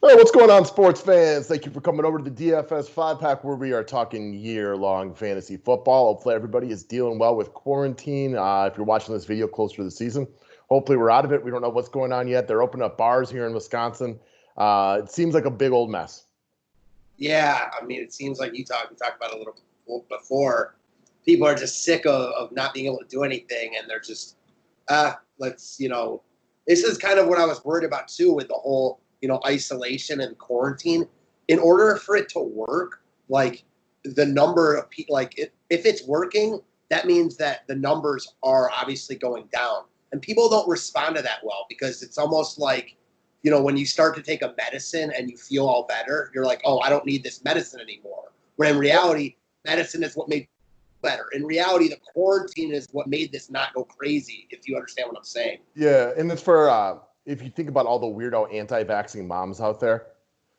Hey, what's going on, sports fans? Thank you for coming over to the DFS 5-Pack, where we are talking year-long fantasy football. Hopefully everybody is dealing well with quarantine. If you're watching this video closer to the season, hopefully we're out of it. We don't know what's going on yet. They're opening up bars here in Wisconsin. It seems like a big old mess. Yeah, I mean, it seems like we talked about it a little before. People are just sick of not being able to do anything, and they're just, this is kind of what I was worried about, too, with the whole, isolation and quarantine. In order for it to work, like, the number of people, if it's working, that means that the numbers are obviously going down. And people don't respond to that well because it's almost like, when you start to take a medicine and you feel all better, you're like, oh, I don't need this medicine anymore. When in reality, medicine is what made it better. In reality, the quarantine is what made this not go crazy, if you understand what I'm saying. Yeah, and it's for, if you think about all the weirdo anti-vaxxing moms out there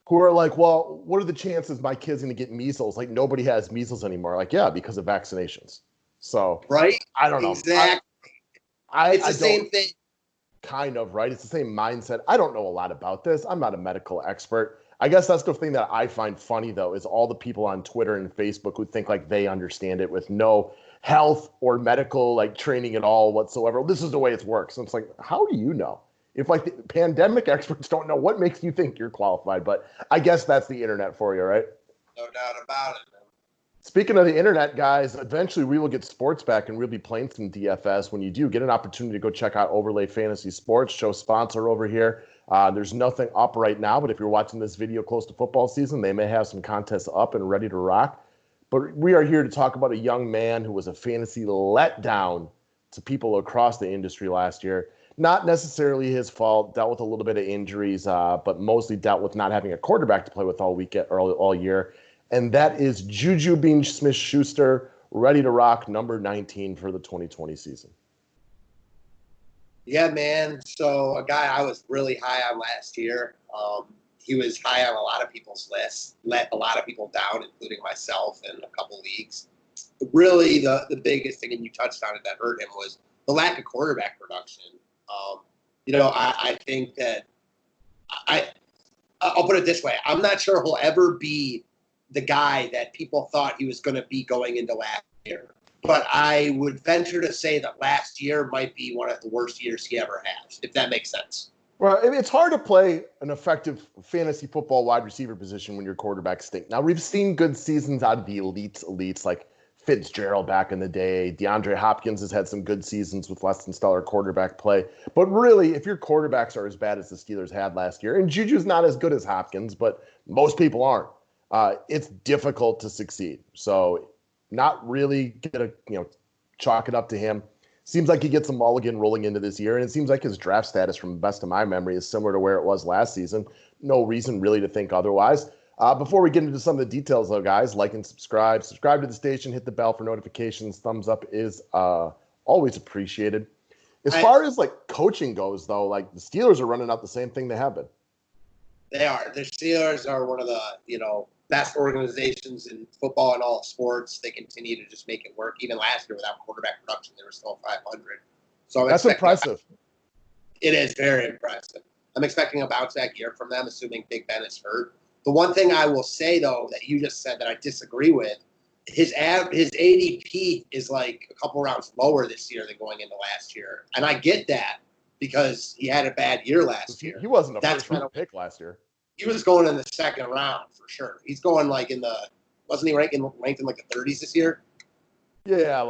who are like, well, what are the chances my kid's going to get measles? Like, nobody has measles anymore. Like, yeah, because of vaccinations. So, right? I don't know. Exactly. It's the same thing. Kind of, right? It's the same mindset. I don't know a lot about this. I'm not a medical expert. I guess that's the thing that I find funny, though, is all the people on Twitter and Facebook who think like they understand it with no health or medical like training at all whatsoever. This is the way it works. And it's like, how do you know? If like the pandemic experts don't know, what makes you think you're qualified? But I guess that's the internet for you, right? No doubt about it, man. Speaking of the internet, guys, eventually we will get sports back and we'll be playing some DFS. When you do, get an opportunity to go check out Overlay Fantasy Sports, show sponsor over here. There's nothing up right now, but if you're watching this video close to football season, they may have some contests up and ready to rock. But we are here to talk about a young man who was a fantasy letdown to people across the industry last year. Not necessarily his fault, dealt with a little bit of injuries, but mostly dealt with not having a quarterback to play with all year. And that is JuJu Smith-Schuster, ready to rock, number 19 for the 2020 season. Yeah, man. So a guy I was really high on last year. He was high on a lot of people's lists, let a lot of people down, including myself and a couple leagues. Really, the biggest thing, and you touched on it, that hurt him was the lack of quarterback production. I think that I'll put it this way. I'm not sure he'll ever be the guy that people thought he was going to be going into last year. But I would venture to say that last year might be one of the worst years he ever has, if that makes sense. Well, it's hard to play an effective fantasy football wide receiver position when your quarterbacks stink. Now, we've seen good seasons out of the elites like Fitzgerald back in the day. DeAndre Hopkins has had some good seasons with less than stellar quarterback play. But really, if your quarterbacks are as bad as the Steelers had last year, and Juju's not as good as Hopkins, but most people aren't, it's difficult to succeed. So not really going to, chalk it up to him. Seems like he gets a mulligan rolling into this year, and it seems like his draft status, from the best of my memory, is similar to where it was last season. No reason really to think otherwise. Before we get into some of the details, though, guys, like and subscribe. Subscribe to the station. Hit the bell for notifications. Thumbs up is always appreciated. As far as, coaching goes, though, the Steelers are running out the same thing they have been. They are. The Steelers are one of the, best organizations in football and all sports. They continue to just make it work. Even last year, without quarterback production, they were still 500. So that's impressive. It is very impressive. I'm expecting a bounce back year from them, assuming Big Ben is hurt. The one thing I will say, though, that you just said that I disagree with, his ADP is like a couple rounds lower this year than going into last year. And I get that because he had a bad year last year. He wasn't a first-round pick last year. He was going in the second round for sure. He's going wasn't he ranked in the 30s this year? Yeah,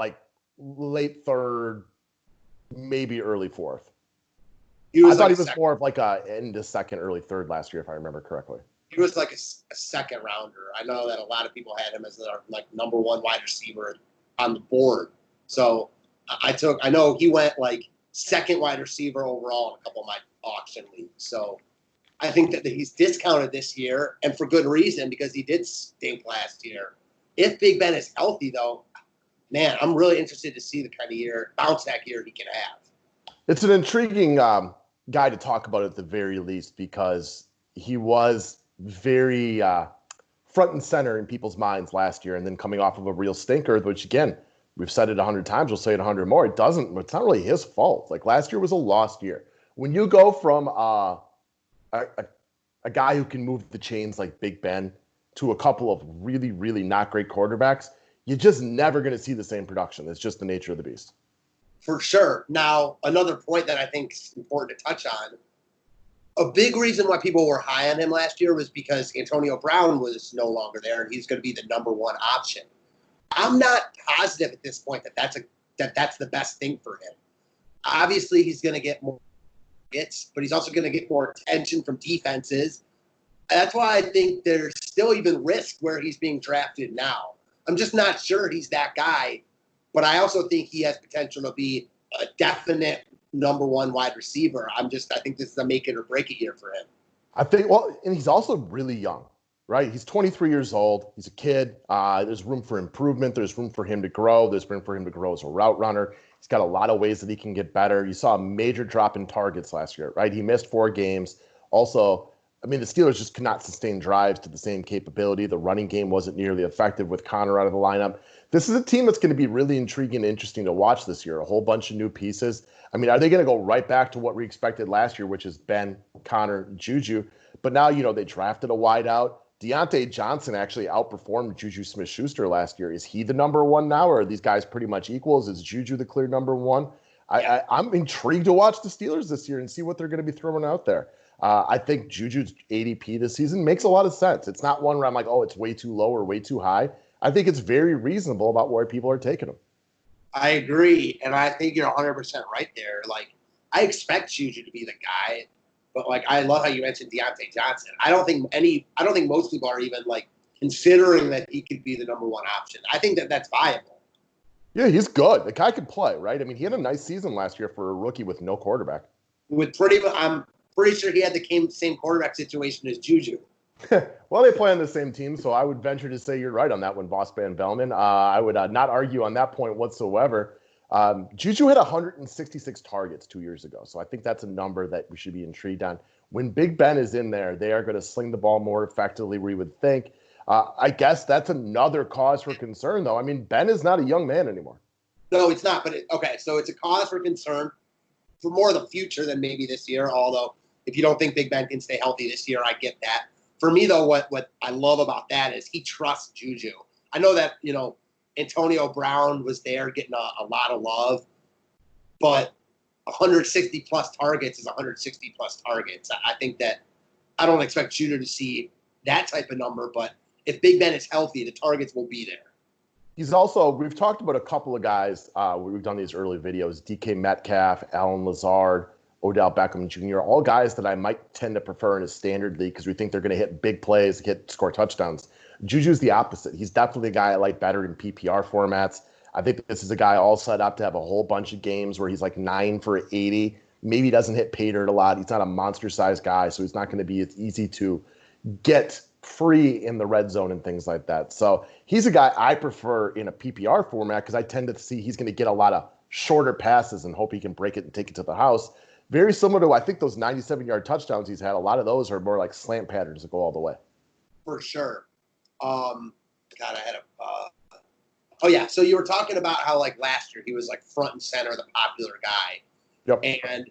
late third, maybe early fourth. I thought he was more of a end of second, early third last year, if I remember correctly. He was like a second rounder. I know that a lot of people had him as their number one wide receiver on the board. So I know he went second wide receiver overall in a couple of my auction leagues. So I think that he's discounted this year, and for good reason, because he did stink last year. If Big Ben is healthy, though, man, I'm really interested to see the kind of bounce back year he can have. It's an intriguing guy to talk about at the very least, because he was very front and center in people's minds last year, and then coming off of a real stinker, which, again, we've said it 100 times, we'll say it 100 more. It's not really his fault. Last year was a lost year. When you go from a a guy who can move the chains like Big Ben to a couple of really, really not great quarterbacks, you're just never going to see the same production. It's just the nature of the beast. For sure. Now, another point that I think is important to touch on, a big reason why people were high on him last year was because Antonio Brown was no longer there, and he's going to be the number one option. I'm not positive at this point that that's the best thing for him. Obviously, he's going to get more hits, but he's also going to get more attention from defenses. That's why I think there's still even risk where he's being drafted now. I'm just not sure he's that guy, but I also think he has potential to be a definite number one wide receiver. I think this is a make it or break it year for him. I think, well, and he's also really young, right? He's 23 years old. He's a kid. There's room for improvement. There's room for him to grow. There's room for him to grow as a route runner. He's got a lot of ways that he can get better. You saw a major drop in targets last year, right? He missed 4 games. Also, I mean, the Steelers just could not sustain drives to the same capability. The running game wasn't nearly effective with Connor out of the lineup. This is a team that's going to be really intriguing and interesting to watch this year. A whole bunch of new pieces. I mean, are they going to go right back to what we expected last year, which is Ben, Connor, JuJu? But now, they drafted a wideout. Deontay Johnson actually outperformed JuJu Smith-Schuster last year. Is he the number one now, or are these guys pretty much equals? Is JuJu the clear number one? I'm intrigued to watch the Steelers this year and see what they're going to be throwing out there. I think JuJu's ADP this season makes a lot of sense. It's not one where I'm like, oh, it's way too low or way too high. I think it's very reasonable about where people are taking him. I agree, and I think you're 100% right there. Like, I expect JuJu to be the guy, but I love how you mentioned Deontay Johnson. I don't think most people are even considering that he could be the number one option. I think that that's viable. Yeah, he's good. The guy could play, right? I mean, he had a nice season last year for a rookie with no quarterback. I'm pretty sure he had the same quarterback situation as JuJu. Well, they play on the same team, so I would venture to say you're right on that one, Boss Man Bellman. I would not argue on that point whatsoever. JuJu had 166 targets 2 years ago, so I think that's a number that we should be intrigued on. When Big Ben is in there, they are going to sling the ball more effectively, we would think. I guess that's another cause for concern, though. I mean, Ben is not a young man anymore. No, it's not. But so it's a cause for concern for more the future than maybe this year. Although, if you don't think Big Ben can stay healthy this year, I get that. For me, though, what I love about that is he trusts JuJu. I know that, Antonio Brown was there getting a lot of love, but 160-plus targets is 160-plus targets. I think that I don't expect JuJu to see that type of number, but if Big Ben is healthy, the targets will be there. He's also, we've talked about a couple of guys, we've done these early videos, DK Metcalf, Alan Lazard, Odell Beckham Jr., all guys that I might tend to prefer in a standard league because we think they're going to hit big plays, score touchdowns. JuJu's the opposite. He's definitely a guy I like better in PPR formats. I think this is a guy all set up to have a whole bunch of games where he's 9 for 80. Maybe he doesn't hit pay dirt a lot. He's not a monster-sized guy, so he's not going to be as easy to get free in the red zone and things like that. So he's a guy I prefer in a PPR format because I tend to see he's going to get a lot of shorter passes and hope he can break it and take it to the house. Very similar to, I think, those 97-yard touchdowns he's had. A lot of those are more like slant patterns that go all the way. For sure. God, I had oh, yeah. So you were talking about how, last year he was, front and center, the popular guy. Yep. And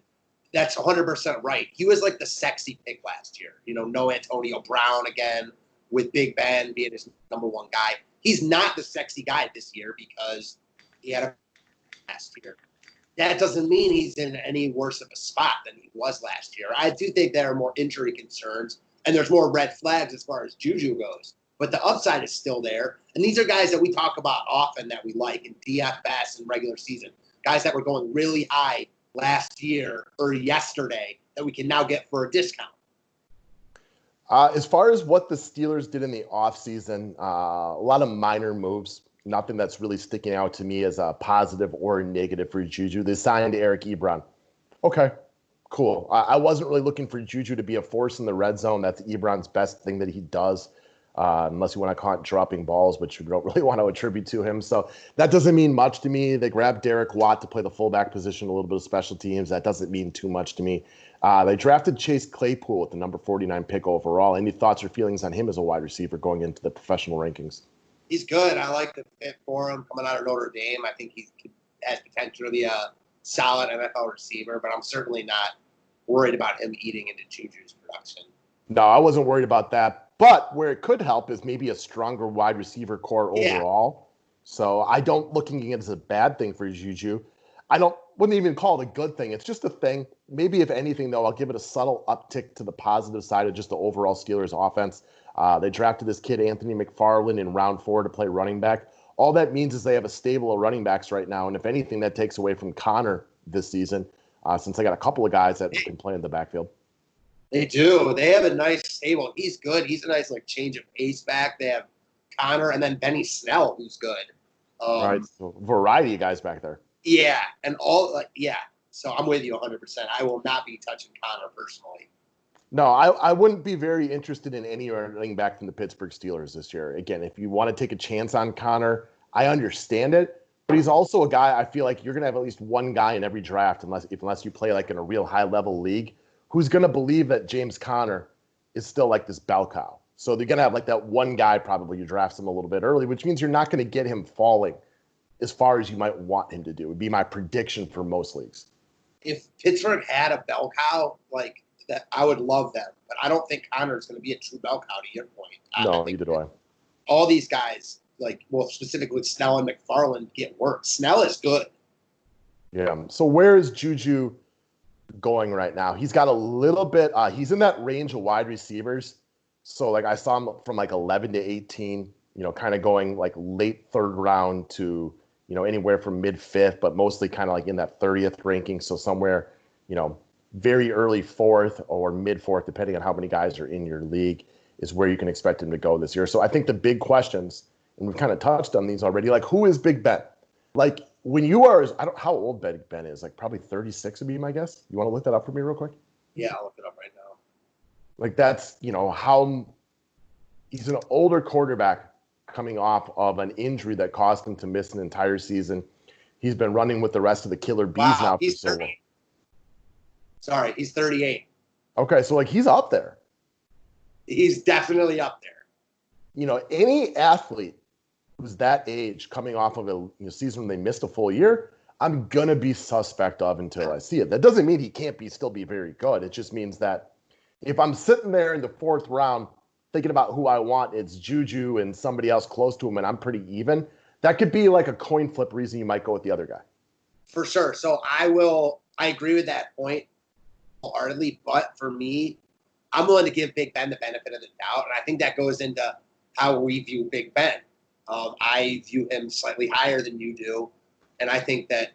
that's 100% right. He was, the sexy pick last year. No Antonio Brown again with Big Ben being his number one guy. He's not the sexy guy this year because he had a last year. That doesn't mean he's in any worse of a spot than he was last year. I do think there are more injury concerns, and there's more red flags as far as JuJu goes. But the upside is still there. And these are guys that we talk about often that we like in DFS and regular season. Guys that were going really high last year or yesterday that we can now get for a discount. As far as what the Steelers did in the offseason, a lot of minor moves. Nothing that's really sticking out to me as a positive or a negative for JuJu. They signed Eric Ebron. Okay, cool. I wasn't really looking for JuJu to be a force in the red zone. That's Ebron's best thing that he does, unless you want to call it dropping balls, which we don't really want to attribute to him. So that doesn't mean much to me. They grabbed Derek Watt to play the fullback position, a little bit of special teams. That doesn't mean too much to me. They drafted Chase Claypool with the number 49 pick overall. Any thoughts or feelings on him as a wide receiver going into the professional rankings? He's good. I like the fit for him coming out of Notre Dame. I think he has potential to be a solid NFL receiver, but I'm certainly not worried about him eating into JuJu's production. No, I wasn't worried about that. But where it could help is maybe a stronger wide receiver core Yeah. overall. So I don't looking at it as a bad thing for JuJu. I wouldn't even call it a good thing. It's just a thing. Maybe if anything, though, I'll give it a subtle uptick to the positive side of just the overall Steelers offense. They drafted this kid Anthony McFarland in round 4 to play running back. All that means is they have a stable of running backs right now, and if anything, that takes away from Connor this season, since they got a couple of guys that can play in the backfield. They do. They have a nice stable. He's good. He's a nice change of pace back. They have Connor and then Benny Snell, who's good. All right, so variety of guys back there. Yeah, and So I'm with you 100%. I will not be touching Connor personally. No, I wouldn't be very interested in any running back from the Pittsburgh Steelers this year. Again, if you want to take a chance on Connor, I understand it, but he's also a guy I feel like you're going to have at least one guy in every draft, unless you play in a real high-level league, who's going to believe that James Conner is still this bell cow. So they're going to have that one guy probably who drafts him a little bit early, which means you're not going to get him falling as far as you might want him to do. It would be my prediction for most leagues. If Pittsburgh had a bell cow that, I would love them. But I don't think Connor is going to be a true bell cow to your point. No, neither do I. All these guys, specifically with Snell and McFarland, get work. Snell is good. Yeah. So where is JuJu going right now? He's got a little bit. He's in that range of wide receivers. So I saw him from 11 to 18. Kind of going late 3rd round to anywhere from mid 5th, but mostly kind of in that 30th ranking. So somewhere very early 4th or mid 4th, depending on how many guys are in your league, is where you can expect him to go this year. So I think the big questions, and we've kind of touched on these already, who is Big Ben? When you are, how old Big Ben is, probably 36 would be my guess. You want to look that up for me real quick? Yeah, I'll look it up right now. That's, how he's an older quarterback coming off of an injury that caused him to miss an entire season. He's been running with the rest of the killer bees now for so long. Sorry, he's 38. Okay, so he's up there. He's definitely up there. Any athlete who's that age coming off of a season when they missed a full year, I'm gonna be suspect of until I see it. That doesn't mean he can't still be very good. It just means that if I'm sitting there in the 4th round thinking about who I want, it's JuJu and somebody else close to him, and I'm pretty even. That could be a coin flip reason you might go with the other guy. For sure. So I agree with that point wholeheartedly, but for me, I'm willing to give Big Ben the benefit of the doubt, and I think that goes into how we view Big Ben. I view him slightly higher than you do, and I think that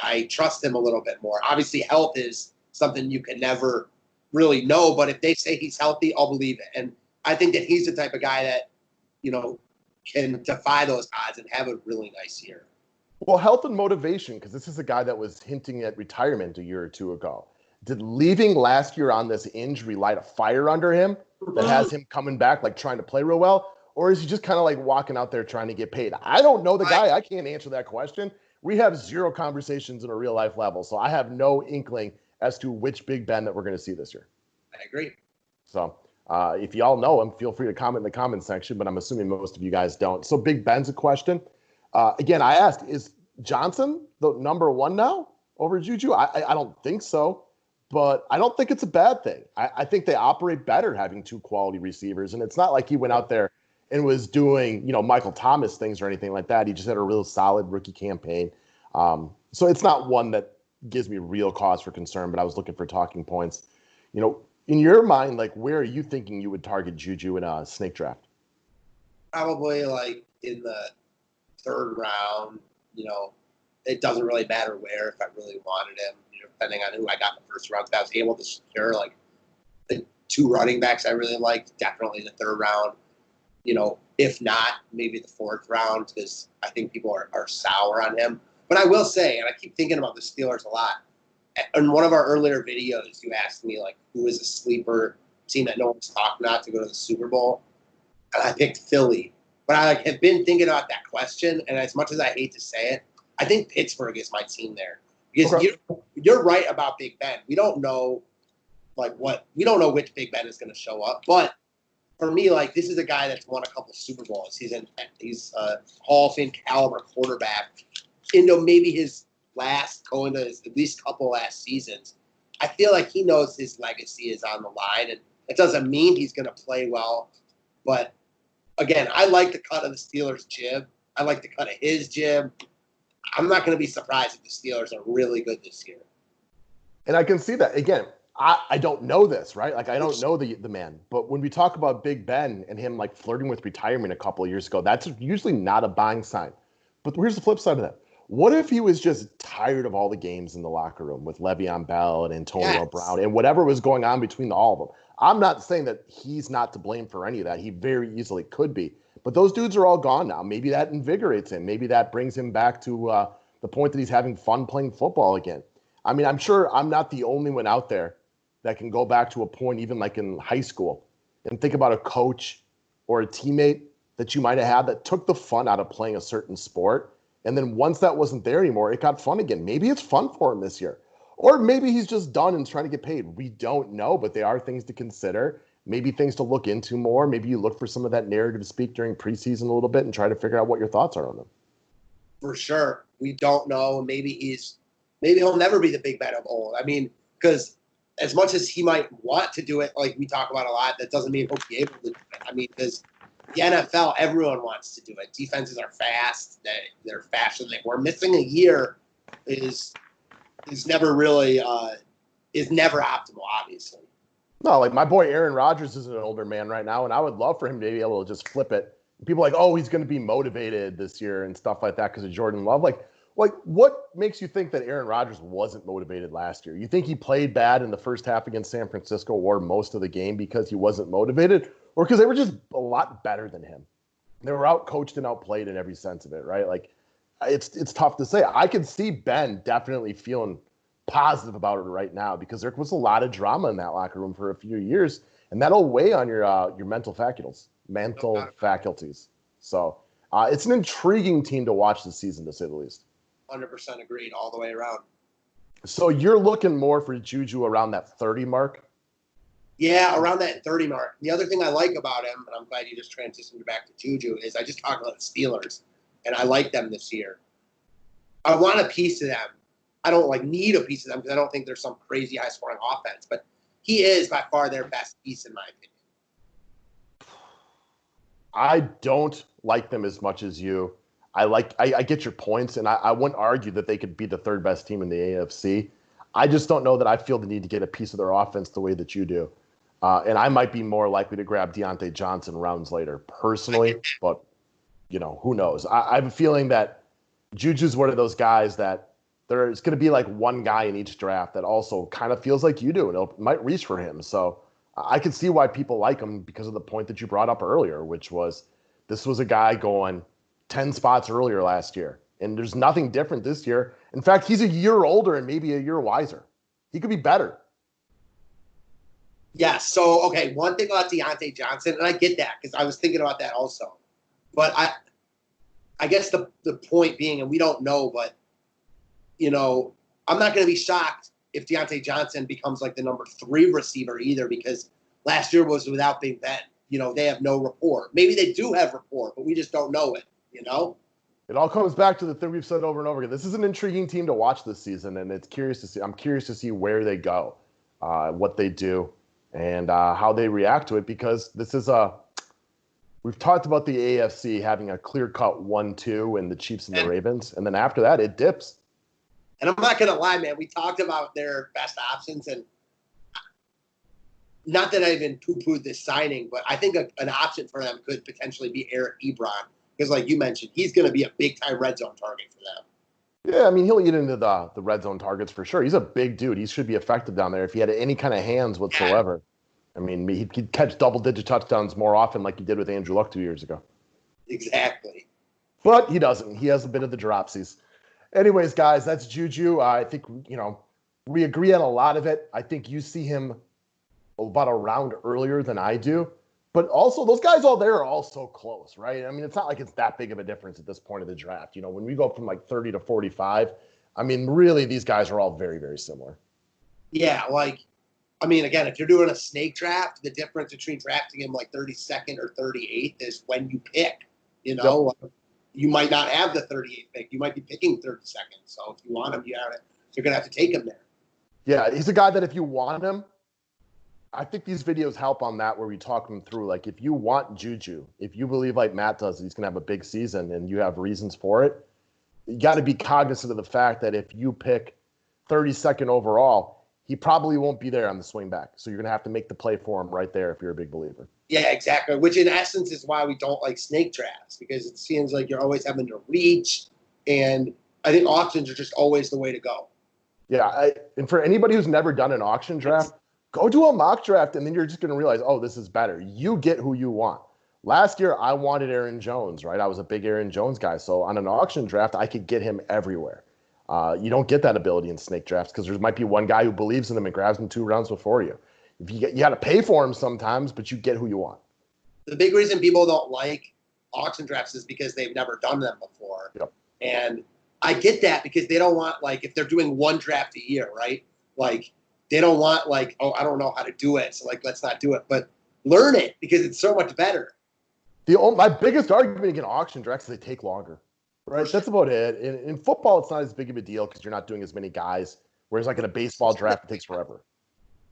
I trust him a little bit more. Obviously, health is something you can never really know, but if they say he's healthy, I'll believe it. And I think that he's the type of guy that, can defy those odds and have a really nice year. Well, health and motivation, because this is a guy that was hinting at retirement a year or two ago. Did leaving last year on this injury light a fire under him that has him coming back, trying to play real well? Or is he just kind of walking out there trying to get paid? I don't know the guy. I can't answer that question. We have 0 conversations in a real life level. So I have no inkling as to which Big Ben that we're going to see this year. I agree. So if y'all know him, feel free to comment in the comment section, but I'm assuming most of you guys don't. So Big Ben's a question. Again, I asked, is Johnson the number 1 now over JuJu? I don't think so. But I don't think it's a bad thing. I think they operate better having 2 quality receivers. And it's not like he went out there and was doing, Michael Thomas things or anything like that. He just had a real solid rookie campaign. So it's not one that gives me real cause for concern, but I was looking for talking points. In your mind, where are you thinking you would target JuJu in a snake draft? Probably in the 3rd round. It doesn't really matter where if I really wanted him. Depending on who I got in the 1st round, I was able to secure the 2 running backs I really liked, definitely in the 3rd round. If not, maybe the 4th round, because I think people are sour on him. But I will say, and I keep thinking about the Steelers a lot. In one of our earlier videos, you asked me who is a sleeper team that no one's talking about to go to the Super Bowl, and I picked Philly. But I have been thinking about that question, and as much as I hate to say it, I think Pittsburgh is my team there. Because you're right about Big Ben. We don't know we don't know which Big Ben is going to show up. But for me, this is a guy that's won a couple Super Bowls. He's a Hall of Fame caliber quarterback. Into maybe his going to his at least couple last seasons. I feel like he knows his legacy is on the line, and It doesn't mean he's going to play well. But, again, I like the cut of the Steelers' jib. I like the cut of his jib. I'm not going to be surprised if the Steelers are really good this year. And I can see that. Again, I don't know this, right? Like, I don't know the man. But when we talk about Big Ben and him, like, flirting with retirement a couple of years ago, that's usually not a buying sign. But here's the flip side of that. What if he was just tired of all the games in the locker room with Le'Veon Bell and Antonio Brown and whatever was going on between all of them? I'm not saying that he's not to blame for any of that. He very easily could be. But those dudes are all gone now. Maybe that invigorates him. Maybe that brings him back to the point that he's having fun playing football again. I mean, I'm sure I'm not the only one out there that can go back to a point, even like in high school, and think about a coach or a teammate that you might have had that took the fun out of playing a certain sport. And then once that wasn't there anymore, it got fun again. Maybe it's fun for him this year. Or maybe he's just done and trying to get paid. We don't know, but they are things to consider. Maybe things to look into more. Maybe you look for some of that narrative speak during preseason a little bit and try to figure out what your thoughts are on them. For sure. We don't know. Maybe he'll never be the Big Ben of old. I mean, because as much as he might want to do it, like we talk about a lot, that doesn't mean he'll be able to do it. I mean, because the NFL, everyone wants to do it. Defenses are fast. They're faster than they were. Missing a year is never really is never optimal, obviously. No, like my boy Aaron Rodgers is an older man right now, and I would love for him to be able to just flip it. People are like, oh, he's going to be motivated this year and stuff like that because of Jordan Love. Like, what makes you think that Aaron Rodgers wasn't motivated last year? You think he played bad in the first half against San Francisco or most of the game because he wasn't motivated, or because they were just a lot better than him? They were outcoached and outplayed in every sense of it, right? Like, it's tough to say. I can see Ben definitely feeling positive about it right now because there was a lot of drama in that locker room for a few years, and that'll weigh on your mental faculties. So it's an intriguing team to watch this season, to say the least. 100% agreed all the way around. So you're looking more for JuJu around that 30 mark? Yeah, around that 30 mark. The other thing I like about him, and I'm glad you just transitioned back to JuJu, is I just talked about the Steelers, and I like them this year. I want a piece of them. I don't need a piece of them because I don't think there's some crazy high-scoring offense, but he is by far their best piece in my opinion. I don't like them as much as you. I get your points, and I wouldn't argue that they could be the third best team in the AFC. I just don't know that I feel the need to get a piece of their offense the way that you do. And I might be more likely to grab Deontay Johnson rounds later personally, but, who knows? I have a feeling that JuJu's one of those guys that there's going to be like one guy in each draft that also kind of feels like you do, and it might reach for him. So I can see why people like him because of the point that you brought up earlier, which was this was a guy going 10 spots earlier last year, and there's nothing different this year. In fact, he's a year older and maybe a year wiser. He could be better. Yeah, so, okay, one thing about Deontay Johnson, and I get that because I was thinking about that also. But I guess the point being, and we don't know, but, I'm not going to be shocked if Deontay Johnson becomes like the number 3 receiver either because last year was without Big Ben. They have no rapport. Maybe they do have rapport, but we just don't know it, It all comes back to the thing we've said over and over again. This is an intriguing team to watch this season, and I'm curious to see where they go, what they do, and how they react to it, because this is we've talked about the AFC having a clear-cut 1-2 in the Chiefs and the Ravens, and then after that, it dips. And I'm not going to lie, man. We talked about their best options, and not that I even poo-pooed this signing, but I think an option for them could potentially be Eric Ebron. Because like you mentioned, he's going to be a big-time red zone target for them. Yeah, I mean, he'll eat into the red zone targets for sure. He's a big dude. He should be effective down there if he had any kind of hands whatsoever. Yeah. I mean, he'd catch double-digit touchdowns more often like he did with Andrew Luck 2 years ago. Exactly. But he doesn't. He has a bit of the dropsies. Anyways, guys, that's JuJu. I think, we agree on a lot of it. I think you see him about a round earlier than I do. But also, those guys all there are all so close, right? I mean, it's not like it's that big of a difference at this point of the draft. When we go from like 30 to 45, I mean, really, these guys are all very, very similar. Yeah, again, if you're doing a snake draft, the difference between drafting him like 32nd or 38th is when you pick, Yep. You might not have the 38th pick. You might be picking 32nd. So if you want him, you're going to have to take him there. Yeah, he's a guy that if you want him, I think these videos help on that, where we talk them through. Like, if you want JuJu, if you believe like Matt does, he's going to have a big season and you have reasons for it, you got to be cognizant of the fact that if you pick 32nd overall, he probably won't be there on the swing back. So you're going to have to make the play for him right there if you're a big believer. Yeah, exactly. Which in essence is why we don't like snake drafts, because it seems like you're always having to reach. And I think auctions are just always the way to go. Yeah. And for anybody who's never done an auction draft, go do a mock draft, and then you're just going to realize, oh, this is better. You get who you want. Last year, I wanted Aaron Jones, right? I was a big Aaron Jones guy. So on an auction draft, I could get him everywhere. You don't get that ability in snake drafts because there might be one guy who believes in them and grabs him 2 rounds before you. If you got to pay for him sometimes, but you get who you want. The big reason people don't like auction drafts is because they've never done them before. Yep. And I get that, because they don't want, like, if they're doing one draft a year, right? Like, they don't want, like, oh, I don't know how to do it, so, like, let's not do it. But learn it, because it's so much better. My biggest argument against auction drafts is they take longer. Right, that's about it. In football, it's not as big of a deal because you're not doing as many guys. Whereas, like in a baseball draft, it takes forever.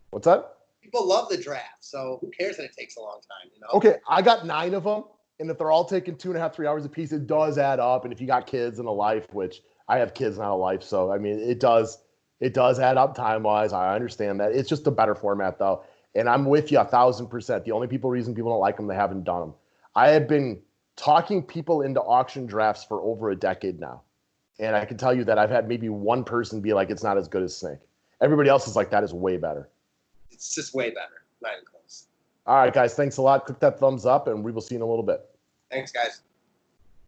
What's that? People love the draft, so who cares that it takes a long time? You know. Okay, I got 9 of them, and if they're all taking 2.5, 3 hours a piece, it does add up. And if you got kids and a life, which I have kids, not a life, so I mean, it does add up time wise. I understand that. It's just a better format though, and I'm with you 1,000%. The only reason people don't like them, they haven't done them. I have been talking people into auction drafts for over a decade now. And I can tell you that I've had maybe one person be like, it's not as good as Snake. Everybody else is like, that is way better. It's just way better. Not even close. All right, guys. Thanks a lot. Click that thumbs up, and we will see you in a little bit. Thanks, guys.